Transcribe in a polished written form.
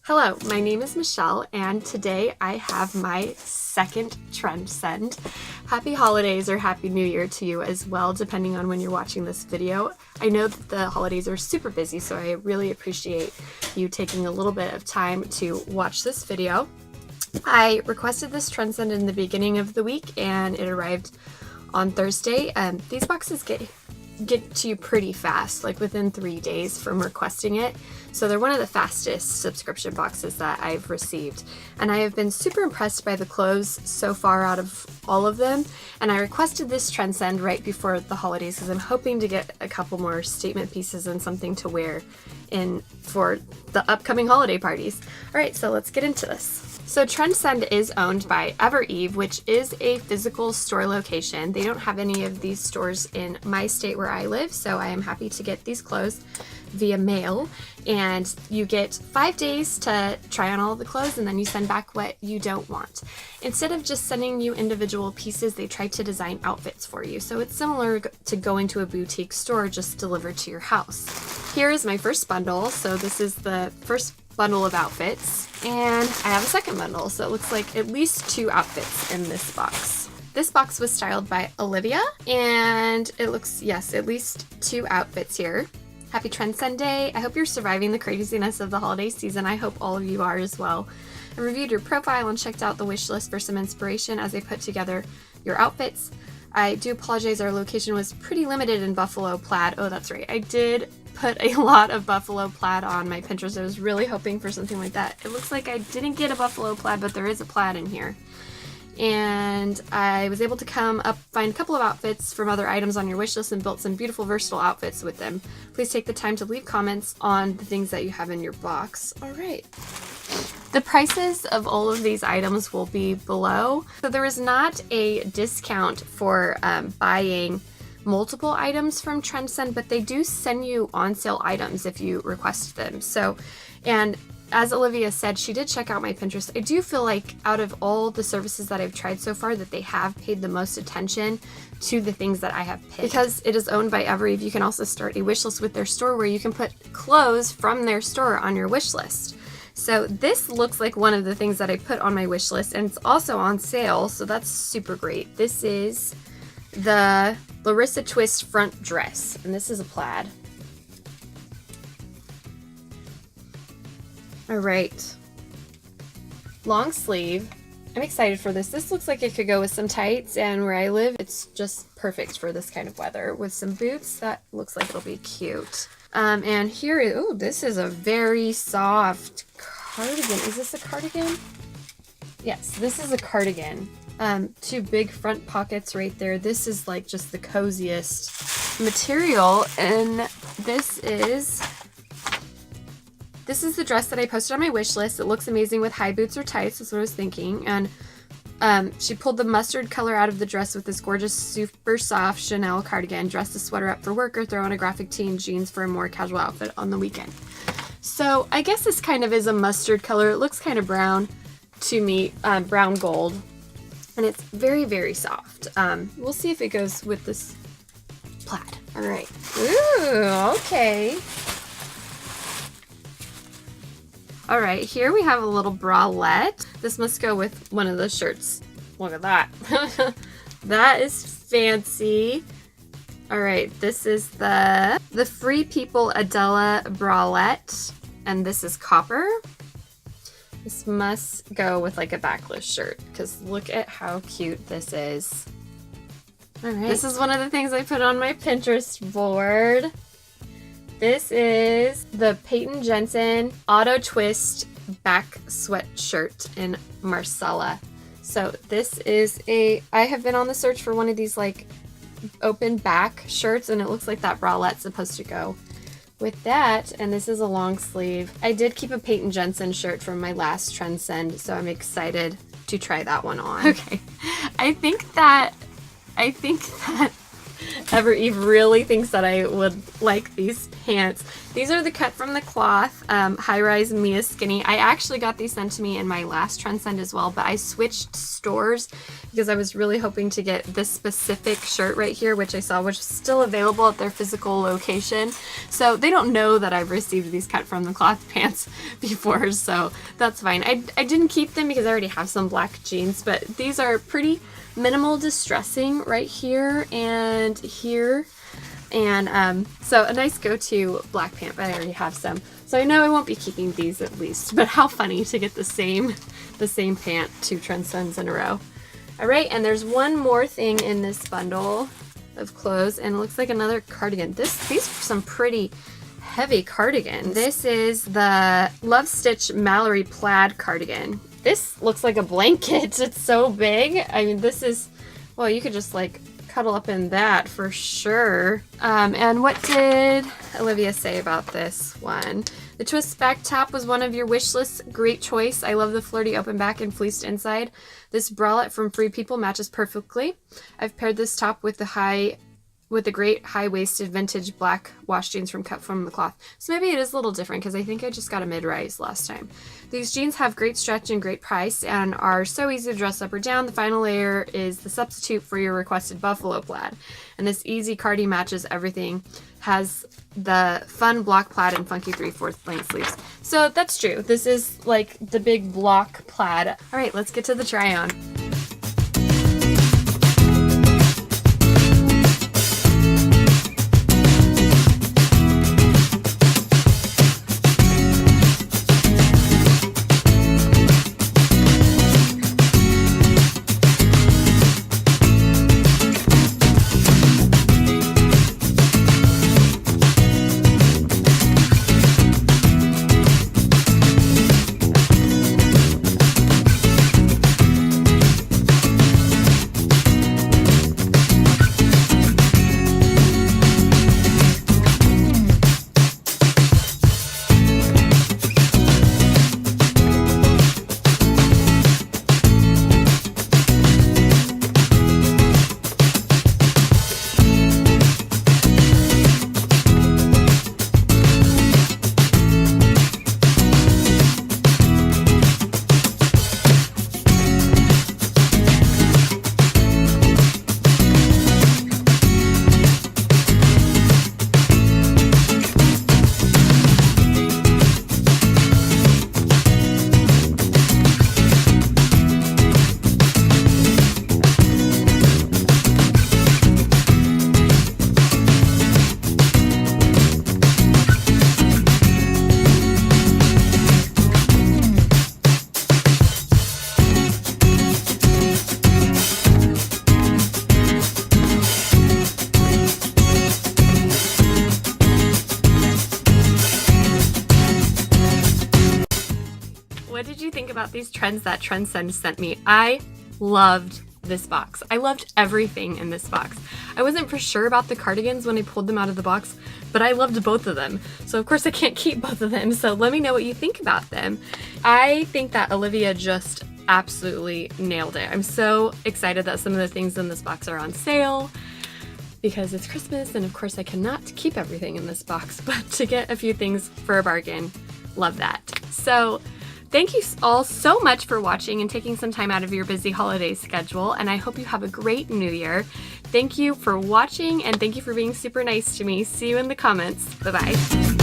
Hello, my name is Michelle, and today I have my second Trendsend. Happy holidays or Happy New Year to you as well, depending on when you're watching this video. I know that the holidays are super busy, so I really appreciate you taking a little bit of time to watch this video. I requested this Trendsend in the beginning of the week, and it arrived on Thursday. These boxes get to you pretty fast, like within 3 days from requesting it. So they're one of the fastest subscription boxes that I've received. And I have been super impressed by the clothes so far out of all of them. And I requested this Trendsend right before the holidays because I'm hoping to get a couple more statement pieces and something to wear in for the upcoming holiday parties. All right, so let's get into this. So Trendsend is owned by Evereve, which is a physical store location. They don't have any of these stores in my state where I live, so I am happy to get these clothes via mail, and you get 5 days to try on all of the clothes, and then you send back what you don't want. Instead of just sending you individual pieces, they try to design outfits for you. So it's similar to going to a boutique store, just delivered to your house. Here is my first bundle. So this is the first bundle of outfits, and I have a second bundle, so it looks like at least 2 outfits in this box. This box was styled by Olivia, and it looks, yes, at least 2 outfits here. Happy Trendsend Day. I hope you're surviving the craziness of the holiday season. I hope all of you are as well. I reviewed your profile and checked out the wish list for some inspiration as I put together your outfits. I do apologize, our location was pretty limited in buffalo plaid. Oh, that's right. I did put a lot of buffalo plaid on my Pinterest. I was really hoping for something like that. It looks like I didn't get a buffalo plaid, but there is a plaid in here. And I was able to find a couple of outfits from other items on your wish list and built some beautiful versatile outfits with them. Please take the time to leave comments on the things that you have in your box. All right. The prices of all of these items will be below. So there is not a discount for buying multiple items from Trendsend, but they do send you on sale items if you request them. So, and as Olivia said, she did check out my Pinterest. I do feel like out of all the services that I've tried so far that they have paid the most attention to the things that I have picked. Because it is owned by Evereve, you can also start a wish list with their store where you can put clothes from their store on your wish list. So this looks like one of the things that I put on my wish list, and it's also on sale, so that's super great. This is the Larissa twist front dress, and this is a plaid. All right, long sleeve. I'm excited for this. This looks like it could go with some tights, and where I live, it's just perfect for this kind of weather. With some boots, that looks like it'll be cute. And here, oh, this is a very soft cardigan. Is this a cardigan? Yes, this is a cardigan. 2 big front pockets right there. This is like just the coziest material, and this is the dress that I posted on my wish list. It looks amazing with high boots or tights, that's what I was thinking. And she pulled the mustard color out of the dress with this gorgeous, super soft Chenille cardigan. Dress the sweater up for work or throw on a graphic tee and jeans for a more casual outfit on the weekend. So I guess this kind of is a mustard color. It looks kind of brown to me, brown gold. And it's very, very soft. We'll see if it goes with this plaid. All right. Ooh, okay. All right, here we have a little bralette. This must go with one of the shirts. Look at that. That is fancy. All right, this is the Free People Adella bralette, and this is copper. This must go with like a backless shirt because look at how cute this is. All right, this is one of the things I put on my Pinterest board. This is the Peyton Jensen Auto Twist back sweatshirt in Marsala. So this is I have been on the search for one of these like open back shirts, and it looks like that bralette's supposed to go with that. And this is a long sleeve. I did keep a Peyton Jensen shirt from my last Trendsend, so I'm excited to try that one on. Okay, I think that Evereve really thinks that I would like these pants. These are the cut from the Kloth high-rise Mia Skinny. I actually got these sent to me in my last Trendsend as well, but I switched stores because I was really hoping to get this specific shirt right here, which I saw was still available at their physical location. So they don't know that I've received these cut from the Kloth pants before, so that's fine. I didn't keep them because I already have some black jeans, but these are pretty minimal distressing right here and here. And so a nice go-to black pant, but I already have some. So I know I won't be keeping these at least, but how funny to get the same pant 2 Trendsends in a row. All right, and there's one more thing in this bundle of clothes, and it looks like another cardigan. These are some pretty heavy cardigans. This is the Lovestitch Mallory Plaid cardigan. This looks like a blanket. It's so big. I mean, this is, well, you could just like cuddle up in that for sure. And what did Olivia say about this one? The twist back top was one of your wish lists. Great choice. I love the flirty open back and fleeced inside. This bralette from Free People matches perfectly. I've paired this top with the great high-waisted vintage black wash jeans from cut from the Kloth. So maybe it is a little different because I think I just got a mid-rise last time. These jeans have great stretch and great price and are so easy to dress up or down. The final layer is the substitute for your requested buffalo plaid. And this easy cardi matches everything. Has the fun block plaid and funky 3/4 length sleeves. So that's true. This is like the big block plaid. All right, let's get to the try on. What did you think about these trends that Trendsend sent me? I loved this box. I loved everything in this box. I wasn't for sure about the cardigans when I pulled them out of the box, but I loved both of them. So of course I can't keep both of them, so let me know what you think about them. I think that Olivia just absolutely nailed it. I'm so excited that some of the things in this box are on sale because it's Christmas, and of course I cannot keep everything in this box, but to get a few things for a bargain, love that. So thank you all so much for watching and taking some time out of your busy holiday schedule, and I hope you have a great new year. Thank you for watching, and thank you for being super nice to me. See you in the comments. Bye-bye.